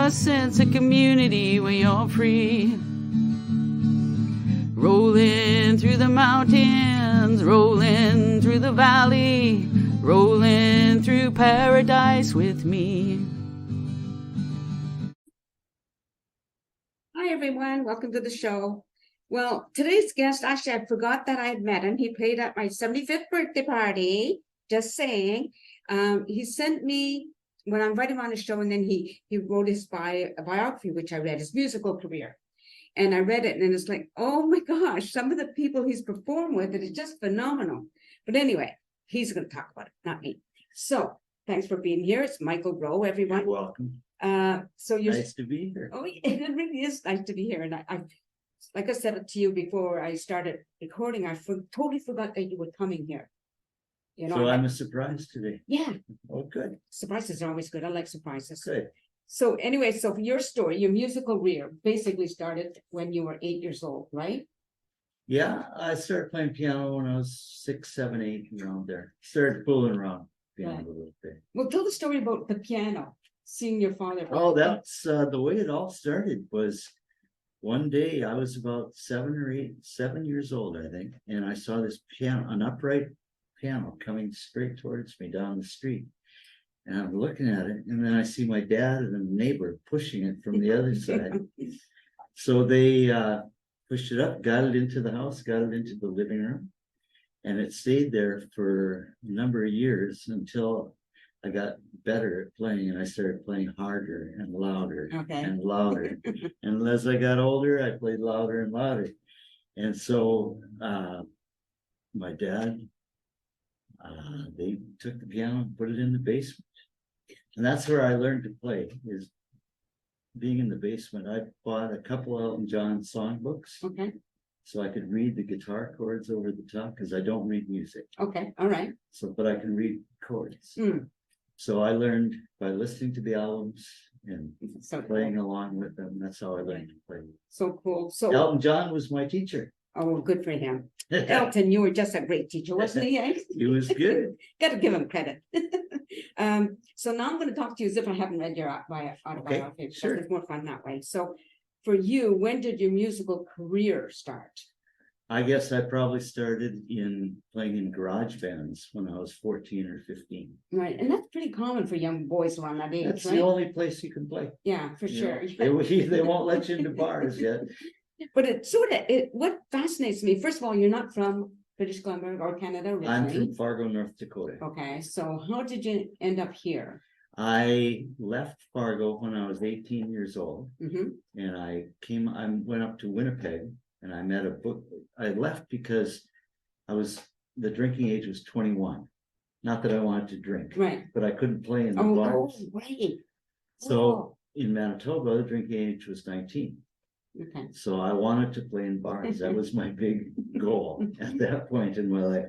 a sense of community when you're free. Rolling through the mountains, rolling through the valley, rolling through paradise with me. Hi, everyone. Welcome to the show. Well, today's guest, actually, I forgot that I had met him. He played at my 75th birthday party, just saying. He sent me, when I invited him on the show, and then he wrote his biography, which I read, his musical career. And I read it, and it's like, oh my gosh, some of the people he's performed with, it is just phenomenal. But anyway, he's going to talk about it, not me. So thanks for being here. It's Micheal Rheault, everyone. You're welcome. So you're Nice to be here. Oh, it really is nice to be here. And I like I said to you before I started recording, I totally forgot that you were coming here. You know, So I'm a surprise today. Yeah, Oh, good. surprises are always good. I like surprises. Good. So anyway, so your story, your musical career basically started when you were 8 years old, right? Yeah, I started playing piano when I was 6, 7, 8, around there. Started fooling around piano Right. a little bit. Well, tell the story about the piano, seeing your father. Oh, that's the way it all started was one day I was about 7 years old, I think, and I saw this piano, an upright piano coming straight towards me down the street. And I'm looking at it, and then I see my dad and a neighbor pushing it from the other side. So they pushed it up, got it into the house, got it into the living room, and it stayed there for a number of years until I got better at playing, and I started playing harder and louder and louder. And as I got older, I played louder and louder. And so my dad, they took the piano and put it in the basement. And that's where I learned to play, is being in the basement. I bought a couple Elton John songbooks Okay. so I could read the guitar chords over the top, because I don't read music. Okay. All right. So, but I can read chords. Mm. So I learned by listening to the albums and So playing cool. along with them. That's how I learned to play. So cool. So, Elton John was my teacher. oh, good for him. Elton, you were just a great teacher, wasn't he? Eh? He was good. Got to give him credit. So now I'm going to talk to you as if I haven't read your autobiography, because sure. it's more fun that way. So for you, when did your musical career start? I guess I probably started in playing in garage bands when I was 14 or 15. Right, and that's pretty common for young boys around that age, That's right? the only place you can play. Yeah, for You sure. know, they won't let you into bars yet. But it sort of, what fascinates me, first of all, you're not from British Columbia or Canada originally. I'm from Fargo, North Dakota. Okay, so how did you end up here? I left Fargo when I was 18 years old, Mm-hmm. and I went up to Winnipeg, and I met a book. I left because the drinking age was 21. Not that I wanted to drink, Right. but I couldn't play in the Oh, bars. right. So in Manitoba, the drinking age was 19. Okay. So I wanted to play in bars. That was my big goal at that point in my life.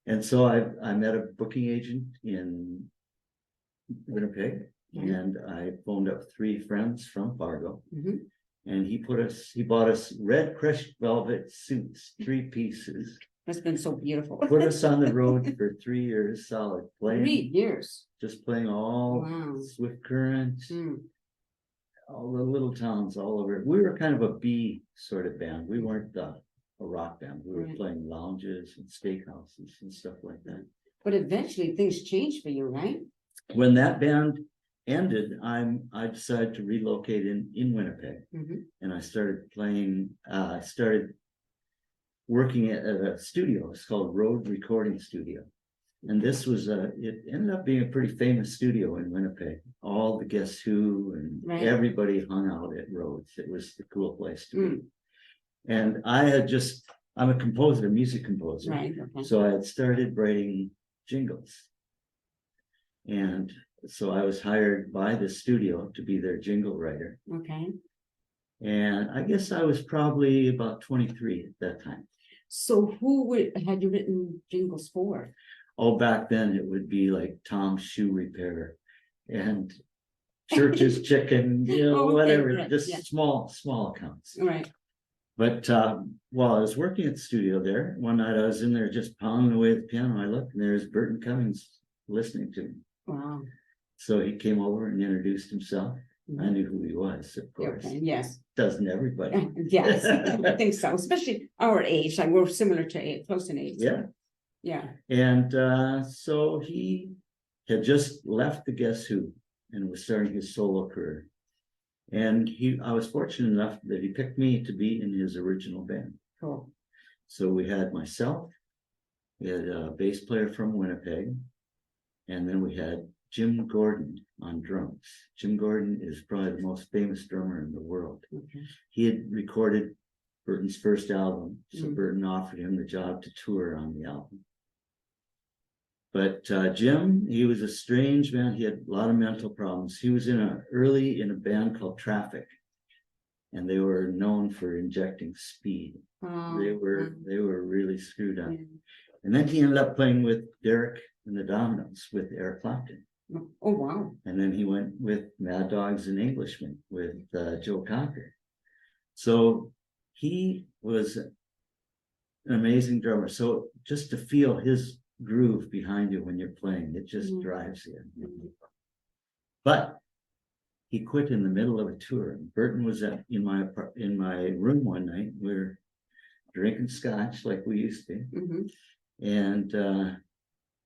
And so I met a booking agent in Winnipeg, and I phoned up 3 friends from Fargo. Mm-hmm. And he bought us red crushed velvet suits, 3 pieces. That's been so beautiful. Put us on the road for 3 years solid, 3 years. just playing all Wow. Swift Current, Mm. all the little towns all over. We were kind of a B sort of band. We weren't a rock band. We were Right. playing lounges and steakhouses and stuff like that. But eventually things changed for you, right? When that band ended, I decided to relocate in Winnipeg, Mm-hmm. and I started playing. I started working at a studio. It's called Rheault Recording Studio, and this was it ended up being a pretty famous studio in Winnipeg. All the Guess Who and Right. everybody hung out at Rhodes. It was the cool place to be. Mm. And I'm a composer, a music composer. Right. Okay. So I had started writing jingles. And so I was hired by the studio to be their jingle writer. Okay. And I guess I was probably about 23 at that time. So had you written jingles for? Oh, back then it would be like Tom's Shoe Repair and Church's Chicken, Oh, okay, whatever, right, just yeah. small accounts. All right. But while I was working at the studio there, one night I was in there just pounding away at the piano. I looked, and there's Burton Cummings listening to me. Wow. So he came over and introduced himself. I knew who he was, of course. Okay, yes. Doesn't everybody? Yes, I think so, especially our age, like we're similar to age, close in age. Yeah. Yeah. And so he had just left the Guess Who and was starting his solo career. And I was fortunate enough that he picked me to be in his original band. Cool. So we had myself, we had a bass player from Winnipeg, and then we had Jim Gordon on drums. Jim Gordon is probably the most famous drummer in the world. Okay. He had recorded Burton's first album, so Burton offered him the job to tour on the album. But Jim, he was a strange man. He had a lot of mental problems. He was early in a band called Traffic, and they were known for injecting speed. They were really screwed up. Yeah. And then he ended up playing with Derek and the Dominoes with Eric Clapton. Oh, wow. And then he went with Mad Dogs and Englishmen with Joe Cocker. So he was an amazing drummer. So just to feel his groove behind you when you're playing, it just drives you. But he quit in the middle of a tour. Burton was in my room one night. We were drinking scotch like we used to. And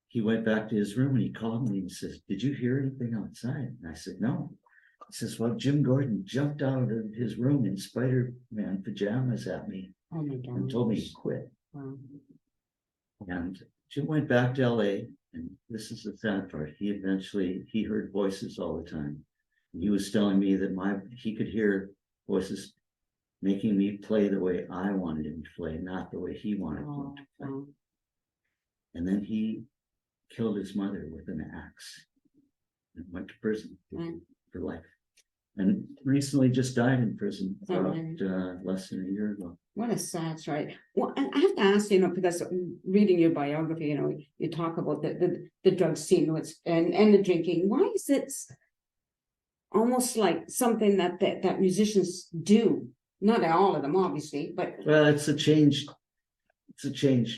he went back to his room and he called me and says, "Did you hear anything outside?" And I said, "No." He says, "Well, Jim Gordon jumped out of his room in Spider-Man pajamas at me and told me he quit." Wow. And Jim went back to LA, and this is the sad part. He heard voices all the time. And he was telling me that he could hear voices making me play the way I wanted him to play, not the way he wanted him to play. And then he killed his mother with an axe and went to prison for life. And recently just died in prison about less than a year ago. What a sad story. Well, and I have to ask, because reading your biography, you talk about the drug scene and the drinking. Why is it almost like something that musicians do? Not all of them, obviously, but well, it's a changed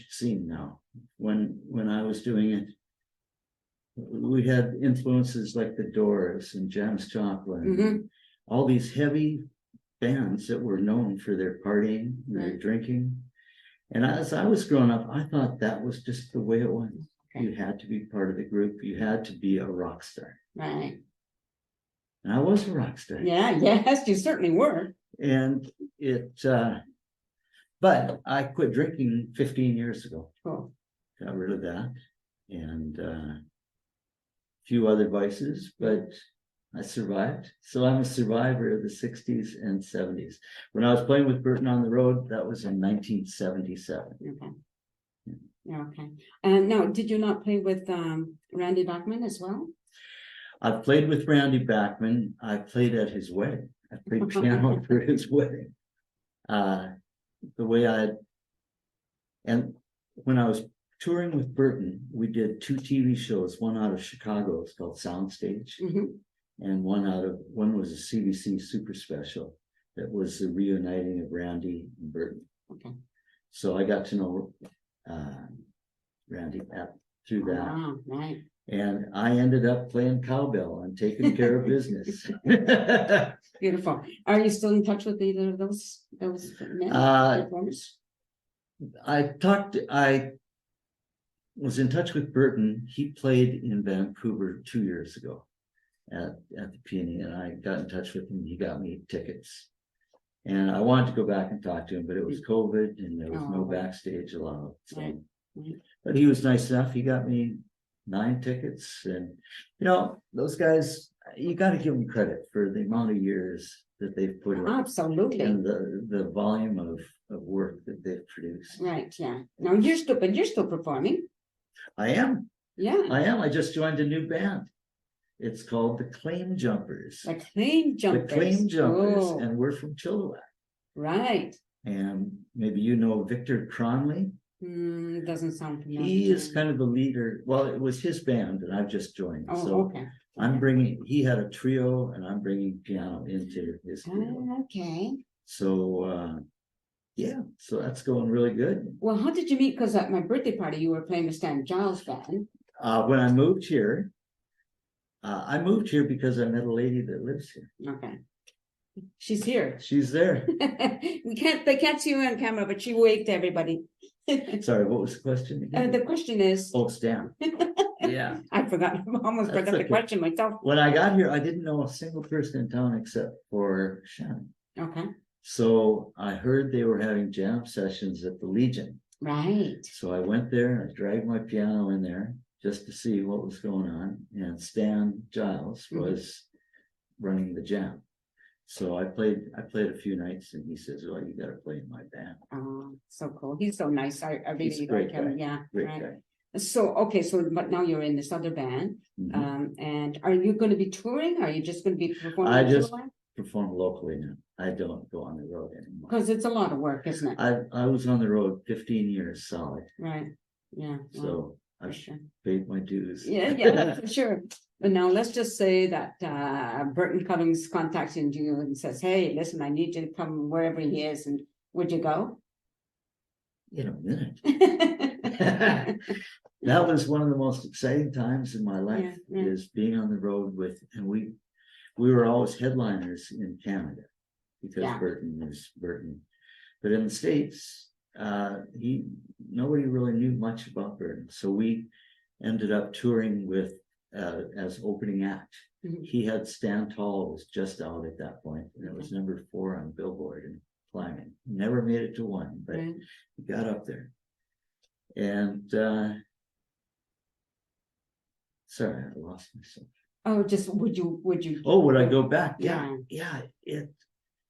scene now. When I was doing it, we had influences like the Doors and Janis Joplin, and all these heavy bands that were known for their partying, their drinking. And as I was growing up, I thought that was just the way it was. Okay. You had to be part of the group. You had to be a rock star. Right. And I was a rock star. Yeah, yes, you certainly were. And but I quit drinking 15 years ago. Cool. Got rid of that. And a few other vices, but I survived. So I'm a survivor of the 60s and 70s. When I was playing with Burton on the road, that was in 1977. Okay. Yeah, okay. And now, did you not play with Randy Bachman as well? I've played with Randy Bachman. I played at his wedding. I played piano for his wedding. And when I was touring with Burton, we did 2 TV shows, one out of Chicago, it's called Soundstage, and one was a CBC super special that was the reuniting of Randy and Burton. Okay. So I got to know Randy through that. Wow, right. And I ended up playing cowbell and taking care of business. Beautiful. Are you still in touch with either of those men? Performers? I was in touch with Burton. He played in Vancouver 2 years ago at the Peony, and I got in touch with him. He got me tickets. And I wanted to go back and talk to him, but it was COVID and there was no backstage allowed. So. Right. But he was nice enough. He got me 9 tickets. And, those guys, you got to give them credit for the amount of years that they've put in. Absolutely. And the volume of work that they've produced. Right, yeah. Now you're still performing. I am. Yeah. I am. I just joined a new band. It's called the Claim Jumpers. The Claim Jumpers. The Claim Jumpers. Oh. And we're from Chilliwack. Right. And maybe you know Victor Cronley. Doesn't sound familiar. He is kind of the leader. Well, it was his band and I've just joined. Oh, so okay. he had a trio and I'm bringing piano into his trio. Okay. So, so that's going really good. Well, how did you meet? Because at my birthday party, you were playing with Stan Giles' band. When I moved here, I moved here because I met a lady that lives here. Okay. She's here. She's there. They can't see you on camera, but she waved to everybody. Sorry, what was the question again? The question is, Oh, Stan. Yeah. I forgot, I almost That's forgot the okay. question myself. When I got here, I didn't know a single person in town except for Shannon. Okay, So I heard they were having jam sessions at the Legion. right. So I went there and I dragged my piano in there just to see what was going on. And Stan Giles was running the jam. So I played a few nights and he says, "Well, you gotta play in my band." Oh, so cool. He's so nice. I He's a really great like him. guy. Yeah, Great right. guy. So, okay, so but now you're in this other band. Mhm. And are you gonna be touring? Are you just gonna be performing? I just perform locally now. I don't go on the road anymore. Because it's a lot of work, isn't it? I was on the road 15 years solid, Right, yeah. Well, so for I've sure. paid my dues. Yeah, for sure. But now let's just say that Burton Cummings contacts you and says, "Hey, listen, I need you to come wherever he is," and would you go? In a minute. That was one of the most exciting times in my life, Yeah, yeah. is being on the road with, and we were always headliners in Canada because Yeah. Burton is Burton. But in the States, nobody really knew much about Burton. So we ended up touring with as opening act. Mhm. He had Stand Tall was just out at that point, and it was number 4 on Billboard and climbing. Never made it to 1, but Right. he got up there. And sorry, I lost myself. Oh, just would you? Oh, would I go back? Yeah. Yeah.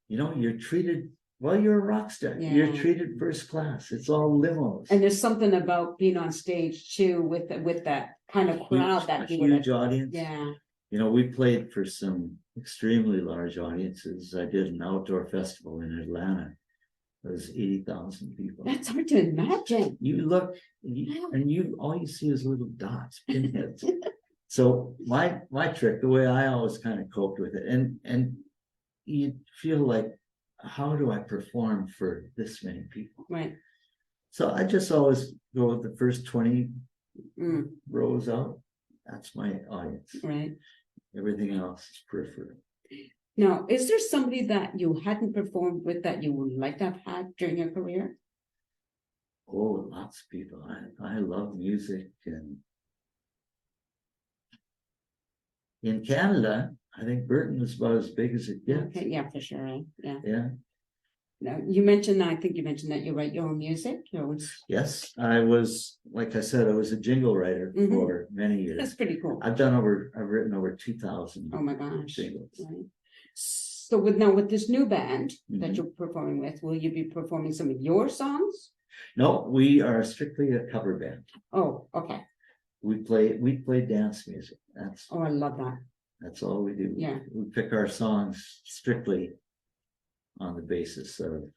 You're treated, well, you're a rock star. You're Yeah. treated first class. It's all limos. And there's something about being on stage too with that kind of crowd that A you would. huge audience. Yeah. You know, we played for some extremely large audiences. I did an outdoor festival in Atlanta. It was 80,000 people. That's hard to imagine. You look, and all you see is little dots, pinheads. So my trick, the way I always kind of coped with it, and you feel like, how do I perform for this many people? Right. So I just always go with the first 20 Mm, rows out. That's my audience. right. Everything else is peripheral. Now, is there somebody that you hadn't performed with that you would like to have had during your career? Oh, lots of people. I love music, and in Canada, I think Burton was about as big as it gets. Okay, yeah, for sure. Right? Yeah. Yeah. Now, I think you mentioned that you write your own music. Yes, I was, like I said, I was a jingle writer Mhm. for many That's years. pretty cool. I've written over 2,000 Oh my gosh. jingles. Right. So with this new band that Mhm. you're performing with, will you be performing some of your songs? No, we are strictly a cover band. Oh, okay. We play dance music. Oh, I love that. That's all we do. Yeah. We pick our songs strictly on the basis of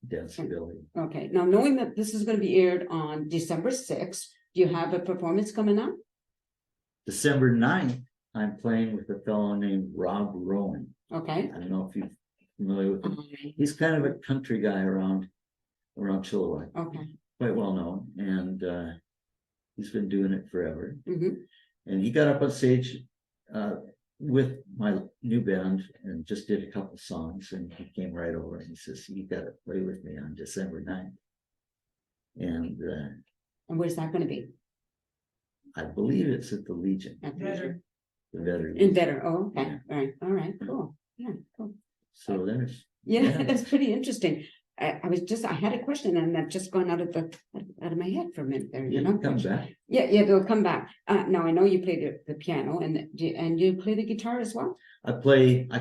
danceability. Okay. Now, knowing that this is going to be aired on December 6th, do you have a performance coming up? December 9th, I'm playing with a fellow named Rob Rowan. Okay. I don't know if you're familiar with him. He's kind of a country guy around Chilliwack, Okay. quite well known, and he's been doing it forever. Mm-hmm. And he got up on stage with my new band and just did a couple songs, and he came right over and he says, "You got to play with me on December 9th." And where's that going to be? I believe it's at the Legion. Better. The Better. In Better. Oh, okay. Yeah. All right. Cool. Yeah, cool. So there's. Yeah, Yeah. that's pretty interesting. I had a question and that just gone out of my head for a minute there, you know? Comes back. Yeah, they'll come back. Now I know you play the piano and you play the guitar as well? I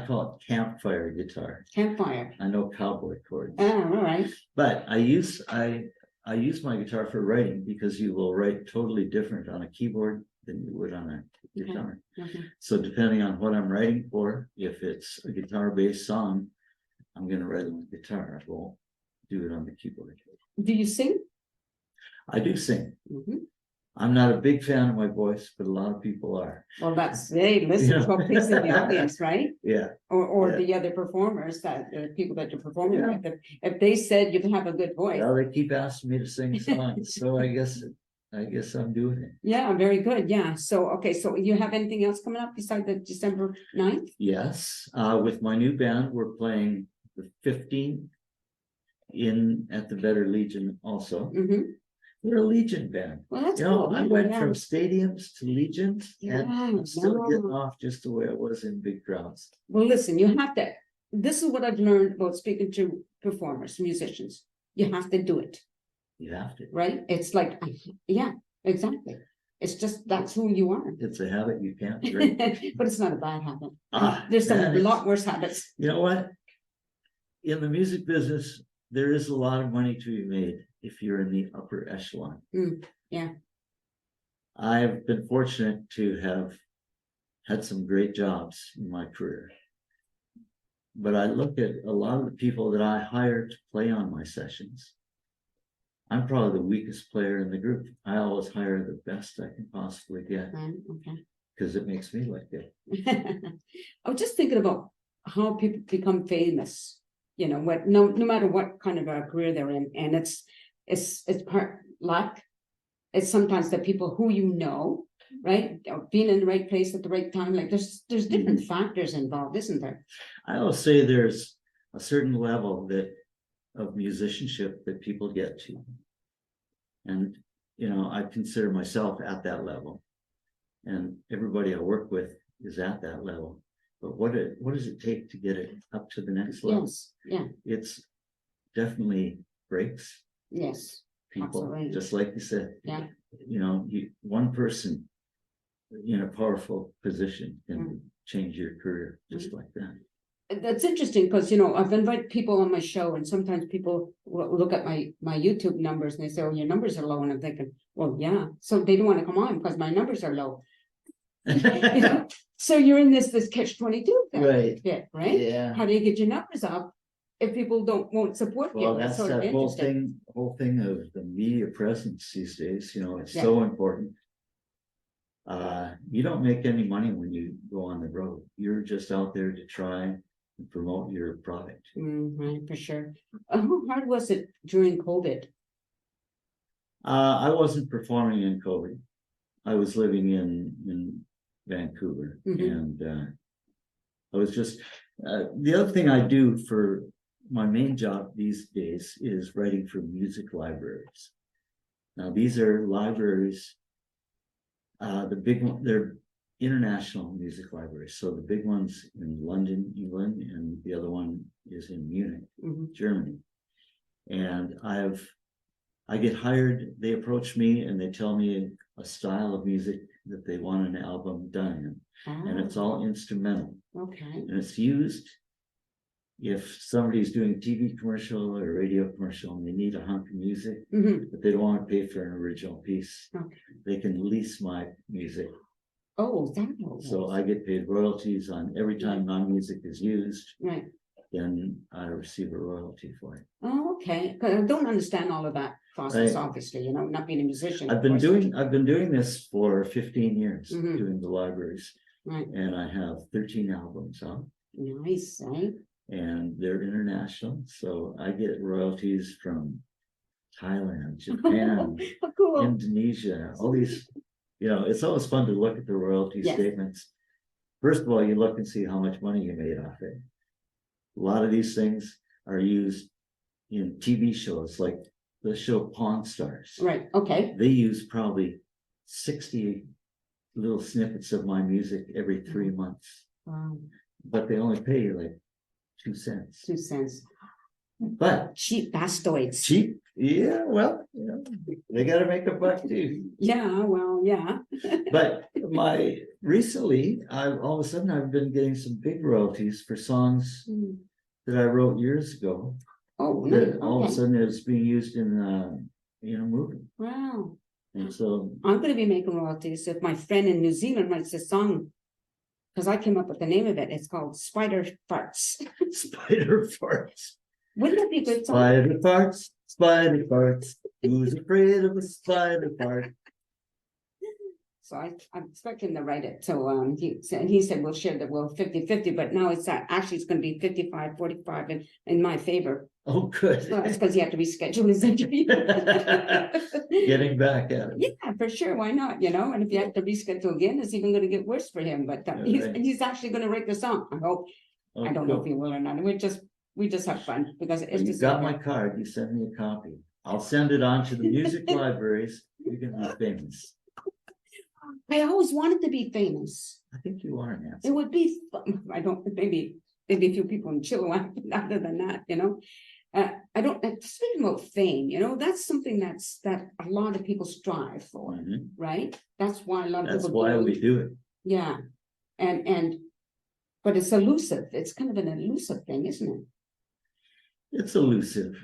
call it campfire guitar. Campfire. I know cowboy chords. Oh, all right. But I use my guitar for writing, because you will write totally different on a keyboard than you would on a guitar. Okay. So depending on what I'm writing for, if it's a guitar-based song, I'm going to write it on guitar. I won't do it on the keyboard. Do you sing? I do sing. Mhm. I'm not a big fan of my voice, but a lot of people are. Well, hey, listen, Yeah. it's what pleases the audience, right? Yeah. Or Yeah. the other performers the people that you're performing Yeah. with. If they said you have a good voice. Well, they keep asking me to sing songs, so I guess I guess I'm doing it. Yeah, very good. Yeah. So, okay. So you have anything else coming up besides the December 9th? Yes, with my new band, we're playing the 15th at the Better Legion also. Mm-hmm. We're a Legion band. Well, that's You know, cool. I Yeah, went yeah. from stadiums to Legions, and Yeah, I'm still yeah. getting off just the way it was in big crowds. Well, listen, you have to, this is what I've learned about speaking to performers, musicians. You have to do it, You have to. right? It's like, yeah, exactly. It's just, that's who you are. It's a habit you can't break. But it's not a bad habit. Ah, There's some that is- lot worse habits. You know what? In the music business, there is a lot of money to be made if you're in the upper echelon. Yeah. I've been fortunate to have had some great jobs in my career. But I look at a lot of the people that I hire to play on my sessions. I'm probably the weakest player in the group. I always hire the best I can possibly get Okay. because it makes me look good. I was just thinking about how people become famous, you know, what, no matter what kind of a career they're in, and it's part luck. It's sometimes the people who you know, right? Being in the right place at the right time. Like there's different factors involved, isn't there? I always say there's a certain level of musicianship that people get to. And, you know, I consider myself at that level. And everybody I work with is at that level. But what does it take to get it up to the next level? Yes. Yeah. It's definitely breaks Yes. people, Absolutely. just like you said. Yeah. You know, one person in a powerful position can change your career just like that. That's interesting because, you know, I've invited people on my show and sometimes people will look at my YouTube numbers and they say, oh, your numbers are low. And I'm thinking, well, yeah. So they don't want to come on because my numbers are low. You know? So you're in this catch-22 thing. Right. Yeah, right? Yeah. How do you get your numbers up if people won't support you? Well, that's sort of that whole interesting. thing of the media presence these days, you know, it's Yeah. so important. You don't make any money when you go on the road. You're just out there to try and promote your product. Right, for sure. How hard was it during COVID? I wasn't performing in COVID. I was living in Vancouver, and I was just the other thing I do for my main job these days is writing for music libraries. Now these are libraries, the big one, they're international music libraries. So the big one's in London, England, and the other one is in Munich, Germany. And I get hired, they approach me and they tell me a style of music that they want an album done in. And it's all instrumental. Okay. And it's used if somebody's doing a TV commercial or a radio commercial and they need a hunk of music, but they don't want to pay for an original piece. Okay. They can lease my music. Oh, that makes So I get paid royalties on every time my music is used. right. Then I receive a royalty for it. Oh, okay. 'Cause I don't understand all of that process, Right. obviously, you know, not being a musician. I've been doing this for 15 years, Mhm. doing the libraries, Right. and I have 13 albums out, Nice, eh? and they're international. So I get royalties from Thailand, Japan, Oh, cool. Indonesia, all these, you know, it's always fun to look at the royalty Yes. statements. First of all, you look and see how much money you made off it. A lot of these things are used in TV shows, like the show Pawn Stars. Right, okay. They use probably 60 little snippets of my music every 3 months, but they only pay you like 2 cents. 2 cents. But Cheap bastoids. cheap, yeah, well, you know, they gotta make a buck too. Yeah, well, yeah. But recently, all of a sudden I've been getting some big royalties for songs that I wrote years ago. Oh, That nice. all of a Okay. sudden it's being used in a movie. Wow. And so I'm gonna be making royalties if my friend in New Zealand writes a song. Because I came up with the name of it. It's called Spider Farts. spider farts. Wouldn't that be a good song? Spider farts, spider farts. Who's afraid of a spider fart? So I'm expecting to write it. So he said we'll share that 50-50, but now it's actually it's going to be 55-45 in my favor. Oh, good. Well, that's because he had to reschedule his interview. Getting back at it. Yeah, for sure. Why not? And if you have to reschedule again, it's even going to get worse for him. But he's actually going to write the song. I hope. Oh, I don't know if he will or not. We just have fun because it's You just got my card. You send me a copy. I'll send it on to the music libraries. You're gonna be famous. I always wanted to be famous. I think you are, Nancy. It would be fun. I don't maybe a few people in Chilliwack, but other than that, I don't speaking about fame, that's something that a lot of people strive for, Mhm. right? That's why a lot of That's people why we do it. Yeah. But it's elusive. It's kind of an elusive thing, isn't it? It's elusive,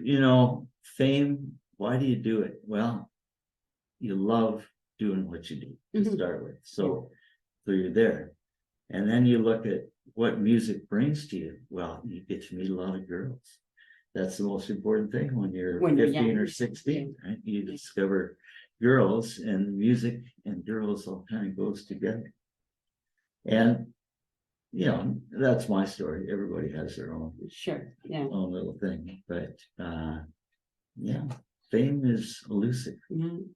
fame. Why do you do it? Well, you love doing what you do to Mhm. start with. So you're there. And then you look at what music brings to you. Well, you get to meet a lot of girls. That's the most important thing when you're 15 young. or 16, right? You discover girls, and music and girls all kind of goes together. And that's my story. Everybody has their own Sure. Yeah. little thing. But fame is elusive. Mhm.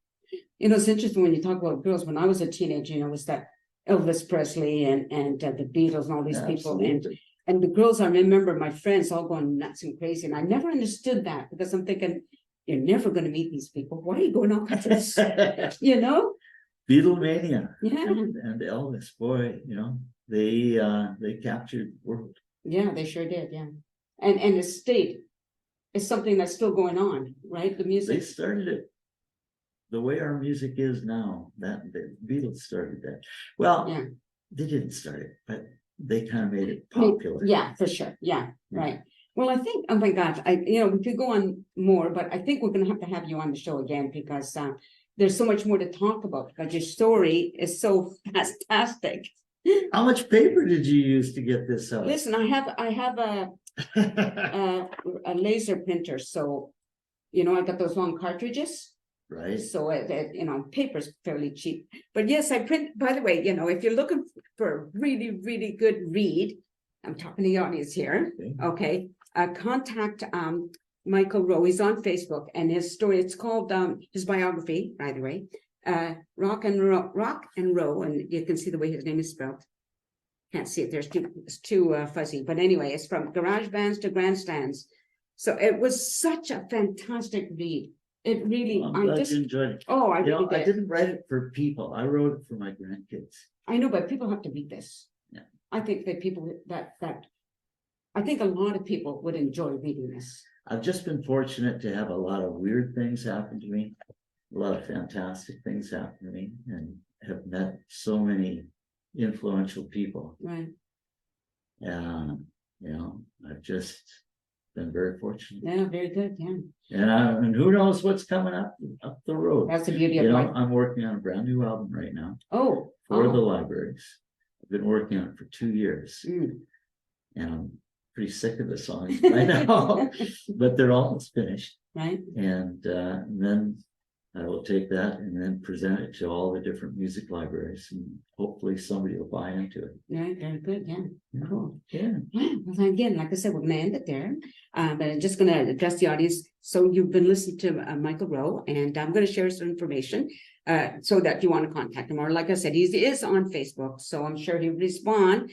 It's interesting when you talk about girls. When I was a teenager, it was that Elvis Presley and the Beatles and all these people. And the girls, I remember my friends all going nuts and crazy. And I never understood that because I'm thinking, you're never going to meet these people. Why are you going out with this? Beatlemania. Yeah. And Elvis, boy, they captured the world. Yeah, they sure did. Yeah. And the state is something that's still going on, right? The music. They started it the way our music is now. That the Beatles started that. Well, Yeah. They didn't start it, but they kind of made it popular. Yeah, for sure. Yeah, right. Well, I think, oh my gosh, we could go on more, but I think we're going to have you on the show again because there's so much more to talk about because your story is so fantastic. How much paper did you use to get this out? Listen, I have a laser printer, so I got those long cartridges. Right. So paper's fairly cheap. But yes, I print. By the way, if you're looking for a really, really good read, I'm talking to the audience here. Okay. Contact Micheal Rheault. He's on Facebook, and his story. It's called his biography, by the way. Rock and Row, and you can see the way his name is spelled. Can't see it. It's too fuzzy. But anyway, it's from garage bands to grandstands. So it was such a fantastic read. It really. I'm glad you enjoyed it. Oh, I really did. I didn't write it for people. I wrote it for my grandkids. I know, but people have to read this. Yeah. I think that people I think a lot of people would enjoy reading this. I've just been fortunate to have a lot of weird things happen to me, a lot of fantastic things happen to me, and have met so many influential people. Right. I've just been very fortunate. Yeah, very good. Yeah. And who knows what's coming up the road. That's the beauty of life. I'm working on a brand new album right now for the libraries. I've been working on it for 2 years. Mm. And I'm pretty sick of the songs by now, but they're almost finished. Right. And then I will take that and then present it to all the different music libraries, and hopefully somebody will buy into it. Yeah, very good. Yeah. Cool. Yeah. Well, again, like I said, we're going to end it there. But I'm just going to address the audience. So you've been listening to Micheal Rheault, and I'm going to share some information so that you want to contact him. Or like I said, he is on Facebook, so I'm sure he'll respond.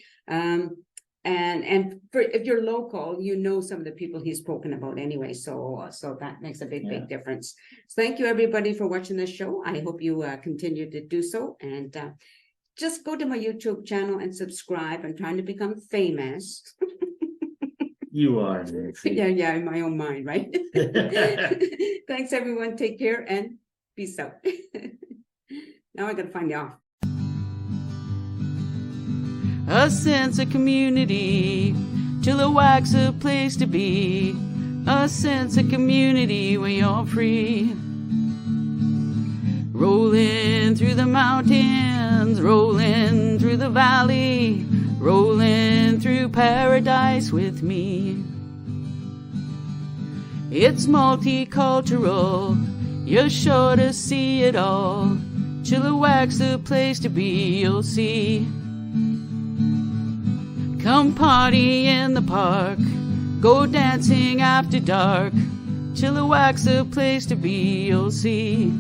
And if you're local, some of the people he's spoken about anyway. So that makes a big difference. So thank you everybody for watching this show. I hope you continue to do so, and just go to my YouTube channel and subscribe. I'm trying to become famous. You are, Nancy. Yeah, in my own mind, right? Thanks everyone. Take care and peace out. Now I gotta find you off. A sense of community, Chilliwack's a place to be. A sense of community when you're free. Rolling through the mountains, rolling through the valley, rolling through paradise with me. It's multicultural, you're sure to see it all. Chilliwack's the place to be, you'll see. Come party in the park, go dancing after dark. Chilliwack's the place to be, you'll see.